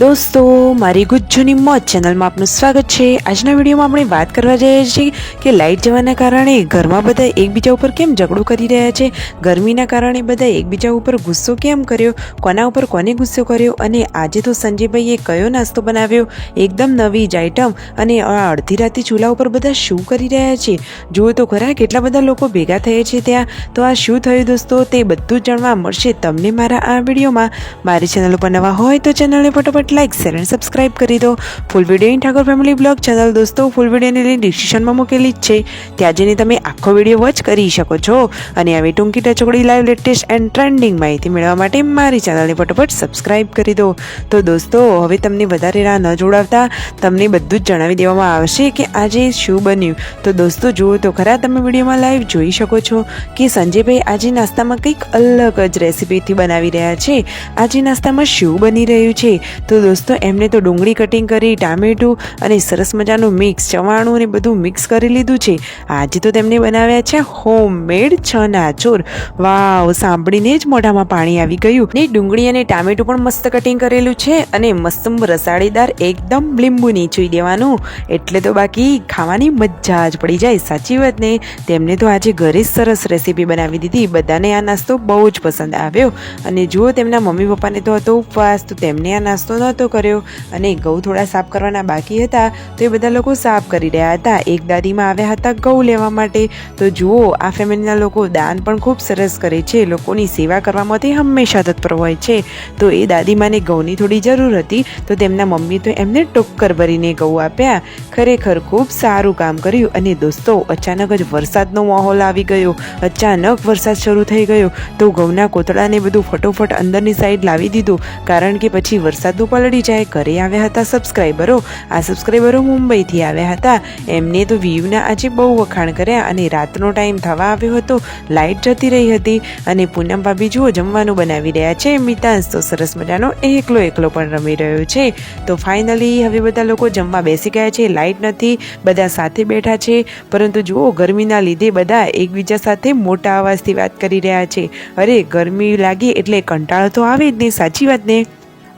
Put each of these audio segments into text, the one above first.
दोस्तों मारी गुज्जुनी मौज चैनल में आपનું સ્વાગત છે। આજના વિડીયોમાં આપણે વાત કરવા જઈએ છીએ કે લાઇટ જવાના કારણે ઘરમાં બધા એકબીજા ઉપર કેમ ઝઘડો કરી રહ્યા છે, ગરમીના કારણે બધા એકબીજા ઉપર ગુસ્સો કેમ કર્યો, કોના ઉપર કોને ગુસ્સો કર્યો અને આજે તો સંજયભાઈએ કયો નાસ્તો બનાવ્યો, એકદમ નવી જ આઈટમ અને અડધી રાતે ચૂલા ઉપર બધા શું કરી રહ્યા છે, જુઓ તો ખરા કેટલા બધા લોકો ભેગા થયા છે ત્યાં। તો આ શું થયું દોસ્તો તે બધું જ જાણવા મળશે તમને મારા આ વિડીયોમાં। મારી ચેનલ ઉપર નવા હોય તો ચેનલને ફટાફટ लाइक शेर एंड सब्सक्राइब करी दो। Full video in Thakur family blog channel दोस्तों फूल वीडियो ने लिंक डिस्क्रिप्शन में मूकेली ज छे, त्यां जईने तमे आखो विडियो वॉच करी शको छो अने आवी टूंकी टचोकड़ी लाइव लेटेस्ट एंड ट्रेंडिंग माहिती मेळववा माटे मारी चेनलने फटाफट सब्सक्राइब करी दो। तो दोस्तों हवे तमने वधारे राह न जोडावता तमने बधुं ज जणावी देवामां आवशे के आजे शुं बन्युं। तो दोस्तों जुओ तो खरा तमे विडियोमां लाइव जोई शको छो कि संजयभाई आजे नाસ્તામાં કંઈક અલગ જ રેસીપીથી બનાવી રહ્યા છે। આજે નાસ્તામાં શું બની રહ્યું છે તો दोस्तों एमने तो डूंगળી कटिंग करी, टामेटू अने सरस मजानुं मिक्स चवाणुं अने बधुं मिक्स करी लीधुं छे। आज तो तेमणे बनाव्या छे होममेड चनाचूर। वाव, सांभळीने ज मोढामां पाणी आवी गयुं। ने डूंगળી अने टामेटू पण मस्त कटिंग करेलुं छे अने मस्त रसाळीदार एकदम લીંબુ નીચોઈ દેવાનું એટલે તો બાકી ખાવાની મજા જ પડી જાય। સાચી વાત ને, તેમને તો આજે ઘરે સરસ રેસીપી બનાવી દીધી। બધાને આ નાસ્તો બહુ જ પસંદ આવ્યો અને જુઓ તેમના મમ્મી પપ્પાને તો હતો ઉપવાસ, તો તેમને આ નાસ્તો નહોતો કર્યો અને ઘઉં થોડા સાફ કરવાના બાકી હતા તો એ બધા લોકો સાફ કરી રહ્યા હતા। એક દાદીમાં આવ્યા હતા ઘઉં લેવા માટે। તો જુઓ આ ફેમિલીના લોકો દાન પણ ખૂબ સરસ કરે છે, લોકોની સેવા કરવામાં તે હંમેશા તત્પર હોય છે। તો એ દાદીમાને ઘઉંની થોડી જરૂર હતી તો તેમના મમ્મી તો એમને ટોક્કર ભરીને ઘઉં આપ્યા। ખરેખર ખૂબ સારું કામ કર્યું। અને દોસ્તો અચાનક જ વરસાદનો માહોલ આવી ગયો, અચાનક વરસાદ શરૂ થઈ ગયો તો ઘઉંના કોતળાને બધું ફટોફટ અંદરની સાઈડ લાવી દીધું, કારણ કે પછી વરસાદનું પલળી જાય। ઘરે આવ્યા હતા સબસ્ક્રાઈબરો, આ સબસ્ક્રાઈબરો મુંબઈથી આવ્યા હતા। એમને તો વ્યૂના આજે બહુ વખાણ કર્યા અને રાતનો ટાઈમ થવા આવ્યો હતો, લાઇટ જતી રહી હતી અને પૂનમ ભાભી જુઓ જમવાનું બનાવી રહ્યા છે। મિતાંશ તો સરસ મજાનો એકલો એકલો પણ રમી રહ્યો છે। તો ફાઇનલી હવે બધા લોકો જમવા બેસી ગયા છે, લાઇટ નથી, બધા સાથે બેઠા છે, પરંતુ જુઓ ગરમીના લીધે બધા એકબીજા સાથે મોટા અવાજથી વાત કરી રહ્યા છે। અરે ગરમી લાગી એટલે કંટાળો તો આવે જ ને, સાચી વાત ને।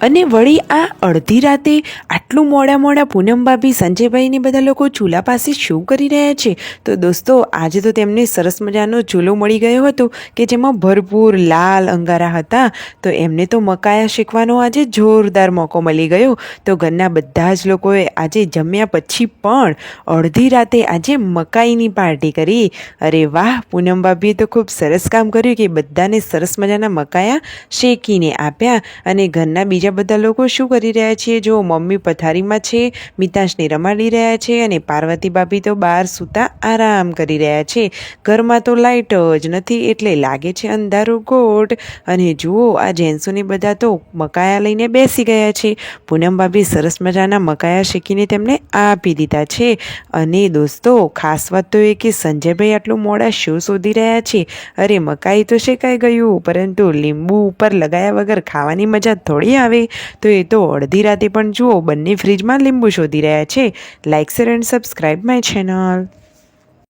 અને વળી આ અડધી રાતે આટલું મોડા પૂનમ ભાભી, સંજયભાઈને બધા લોકો ચૂલા પાસે શું કરી રહ્યા છે તો દોસ્તો આજે તો તેમને સરસ મજાનો ચૂલો મળી ગયો હતો કે જેમાં ભરપૂર લાલ અંગારા હતા। તો એમને તો મકાયા શેકવાનો આજે જોરદાર મોકો મળી ગયો। તો ઘરના બધા જ લોકોએ આજે જમ્યા પછી પણ અડધી રાતે આજે મકાઈની પાર્ટી કરી। અરે વાહ, પૂનમ ભાભીએ તો ખૂબ સરસ કામ કર્યું કે બધાને સરસ મજાના મકાયા શેકીને આપ્યા। અને ઘરના બીજા બધા લોકો શું કરી રહ્યા છે, જો મમ્મી પથારીમાં છે, મિતાંશને રમાડી રહ્યા છે અને પાર્વતી ભાભી તો બહાર સૂતા આરામ કરી રહ્યા છે। ઘરમાં તો લાઇટ જ નથી એટલે લાગે છે અંધારું ગોટ। અને જુઓ આ જેન્ટ્સોને બધા તો મકાયા લઈને બેસી ગયા છે। પૂનમ ભાભી સરસ મજાના મકાયા શેકીને તેમને આપી દીધા છે। અને દોસ્તો ખાસ વાત તો એ કે સંજયભાઈ આટલું મોડા શું શોધી રહ્યા છે। અરે મકાઈ તો શેકાઈ ગયું, પરંતુ લીંબુ ઉપર લગાયા વગર ખાવાની મજા થોડી આવે। તો એ તો અડધી રાતે પણ જુઓ બંને ફ્રીજમાં લીંબુ શોધી રહ્યા છે। Like share and subscribe my channel.